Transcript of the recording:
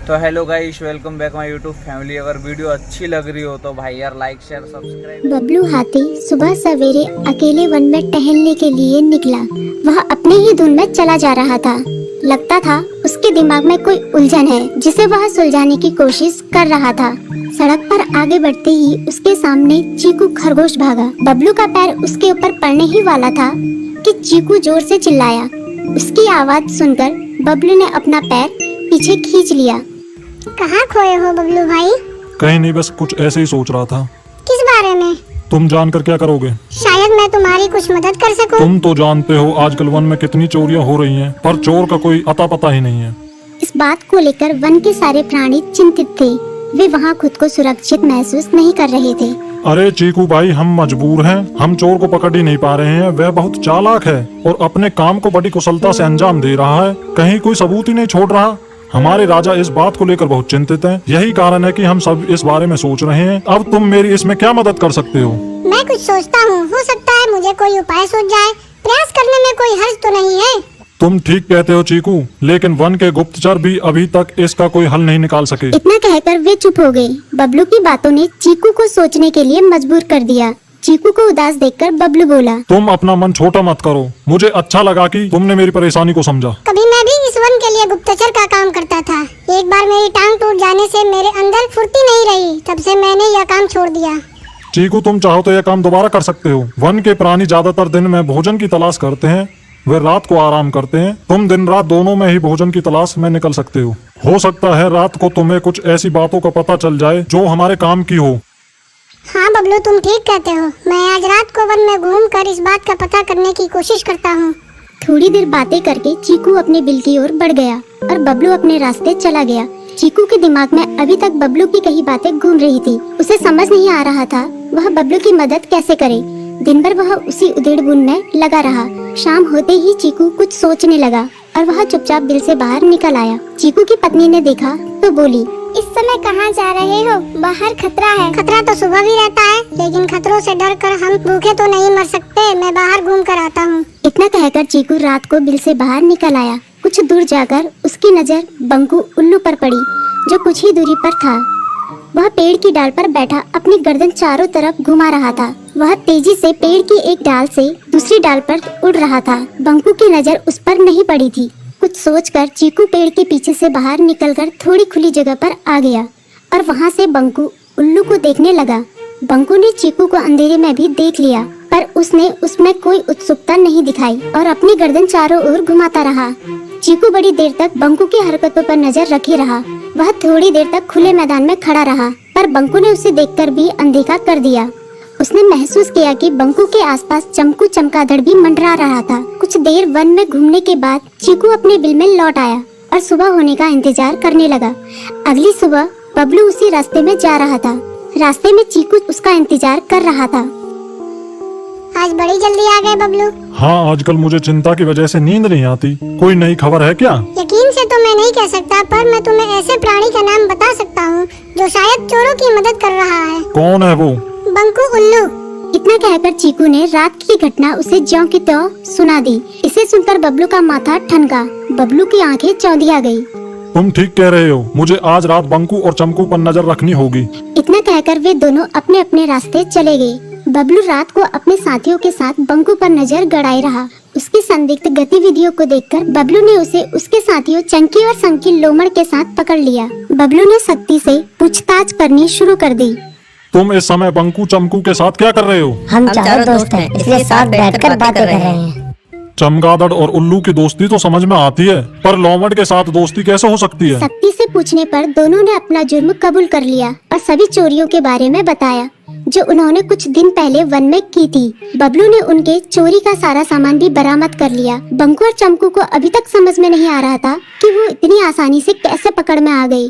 तो hello guys, welcome back my YouTube family. अगर video अच्छी लग रही हो तो भाई यार लाइक शेयर सब्सक्राइब। बबलू हाथी सुबह सवेरे अकेले वन में टहलने के लिए निकला। वह अपने ही धुन में चला जा रहा था। लगता था उसके दिमाग में कोई उलझन है जिसे वह सुलझाने की कोशिश कर रहा था। सड़क पर आगे बढ़ते ही उसके सामने चीकू खरगोश भागा। बबलू का पैर उसके ऊपर पड़ने ही वाला था कि चीकू जोर से चिल्लाया। उसकी आवाज सुनकर बबलू ने अपना पैर पीछे खींच लिया। कहाँ खोए हो बबलू भाई? कहीं नहीं, बस कुछ ऐसे ही सोच रहा था। किस बारे में? तुम जानकर क्या करोगे? शायद मैं तुम्हारी कुछ मदद कर सकूं। तुम तो जानते हो आजकल वन में कितनी चोरियां हो रही हैं, पर चोर का कोई अता पता ही नहीं है। इस बात को लेकर वन के सारे प्राणी चिंतित थे। वे वहाँ खुद को सुरक्षित महसूस नहीं कर रहे थे। अरे चीकू भाई, हम मजबूर हैं। हम चोर को पकड़ ही नहीं पा रहे हैं। वह बहुत चालाक है और अपने काम को बड़ी कुशलता से अंजाम दे रहा है। कहीं कोई सबूत ही नहीं छोड़ रहा। हमारे राजा इस बात को लेकर बहुत चिंतित हैं। यही कारण है कि हम सब इस बारे में सोच रहे हैं। अब तुम मेरी इसमें क्या मदद कर सकते हो? मैं कुछ सोचता हूँ, हो सकता है मुझे कोई उपाय सूझ जाए। प्रयास करने में कोई हर्ज तो नहीं है। तुम ठीक कहते हो चीकू, लेकिन वन के गुप्तचर भी अभी तक इसका कोई हल नहीं निकाल सके। इतना कहकर वे चुप हो गए। बबलू की बातों ने चीकू को सोचने के लिए मजबूर कर दिया। चीकू को उदास देखकर बबलू बोला, तुम अपना मन छोटा मत करो। मुझे अच्छा लगा कि तुमने मेरी परेशानी को समझा। कभी मैं भी इस वन के लिए गुप्तचर का काम करता था। एक बार मेरी टांग टूट जाने से मेरे अंदर फुर्ती नहीं रही। तब से मैंने यह काम छोड़ दिया। चीकू, तुम चाहो तो यह काम दोबारा कर सकते हो। वन के प्राणी ज्यादातर दिन में भोजन की तलाश करते हैं, वे रात को आराम करते हैं। तुम दिन रात दोनों में ही भोजन की तलाश में निकल सकते हो सकता है रात को तुम्हें कुछ ऐसी बातों का पता चल जाए जो हमारे काम की हो। हाँ बबलू, तुम ठीक कहते हो। मैं आज रात को वन में घूमकर इस बात का पता करने की कोशिश करता हूँ। थोड़ी देर बातें करके चीकू अपने बिल की ओर बढ़ गया और बबलू अपने रास्ते चला गया। चीकू के दिमाग में अभी तक बबलू की कई बातें घूम रही थी। उसे समझ नहीं आ रहा था वह बबलू की मदद कैसे करे। दिन भर वह उसी उधेड़-बुन में लगा रहा। शाम होते ही चीकू कुछ सोचने लगा और वह चुपचाप बिल से बाहर निकल आया। चीकू की पत्नी ने देखा तो बोली, इस समय कहाँ जा रहे हो? बाहर खतरा है। खतरा तो सुबह भी रहता है, लेकिन खतरों से डरकर हम भूखे तो नहीं मर सकते। मैं बाहर घूम कर आता हूँ। इतना कहकर चीकू रात को बिल से बाहर निकल आया। कुछ दूर जाकर उसकी नजर बंकू उल्लू पर पड़ी, जो कुछ ही दूरी पर था। वह पेड़ की डाल पर बैठा अपनी गर्दन चारों तरफ घुमा रहा था। वह तेजी से पेड़ की एक डाल से दूसरी डाल पर उड़ रहा था। बंकू की नजर उस पर नहीं पड़ी थी। कुछ सोचकर चीकू पेड़ के पीछे से बाहर निकलकर थोड़ी खुली जगह पर आ गया और वहां से बंकू उल्लू को देखने लगा। बंकू ने चीकू को अंधेरे में भी देख लिया, पर उसने उसमें कोई उत्सुकता नहीं दिखाई और अपनी गर्दन चारों ओर घुमाता रहा। चीकू बड़ी देर तक बंकू की हरकतों पर नजर रखे रहा। वह थोड़ी देर तक खुले मैदान में खड़ा रहा, पर बंकू ने उसे देखकर भी अनदेखा कर दिया। उसने महसूस किया कि बंकू के आसपास चमकू चमगादड़ भी मंडरा रहा था। कुछ देर वन में घूमने के बाद चीकू अपने बिल में लौट आया और सुबह होने का इंतजार करने लगा। अगली सुबह बबलू उसी रास्ते में जा रहा था। रास्ते में चीकू उसका इंतजार कर रहा था। आज बड़ी जल्दी आ गए बबलू। हाँ, आजकल मुझे चिंता की वजह से नींद नहीं आती। कोई नई खबर है क्या? यकीन से तो मैं नहीं कह सकता, पर मैं तुम्हें ऐसे प्राणी का नाम बता सकता हूँ जो शायद चोरों की मदद कर रहा है। कौन है वो? बंकू उल्लू। इतना कहकर चीकू ने रात की घटना उसे ज्यों की त्यों सुना दी। इसे सुनकर बबलू का माथा ठनका। बबलू की आंखें चौंधिया गई। तुम ठीक कह रहे हो। मुझे आज रात बंकू और चमकू पर नजर रखनी होगी। इतना कहकर वे दोनों अपने अपने रास्ते चले गए। बबलू रात को अपने साथियों के साथ बंकू पर नजर गड़ाए रहा। उसकी संदिग्ध गतिविधियों को देखकर बबलू ने उसे उसके साथियों चंकी और संकी लोमड़ के साथ पकड़ लिया। बबलू ने सख्ती से पूछताछ करनी शुरू कर दी। तुम इस समय बंकू चमकू के साथ क्या कर रहे हो? हम चारों दोस्त हैं, इसलिए साथ बैठकर बातें कर रहे हैं। चमगादड़ और उल्लू की दोस्ती तो समझ में आती है, पर लोमड़ के साथ दोस्ती कैसे हो सकती है? सख्ती से पूछने पर दोनों ने अपना जुर्म कबूल कर लिया और सभी चोरियों के बारे में बताया जो उन्होंने कुछ दिन पहले वन में की थी। बबलू ने उनके चोरी का सारा सामान भी बरामद कर लिया। बंकू और चमकू को अभी तक समझ में नहीं आ रहा था कि वो इतनी आसानी से कैसे पकड़ में आ गए।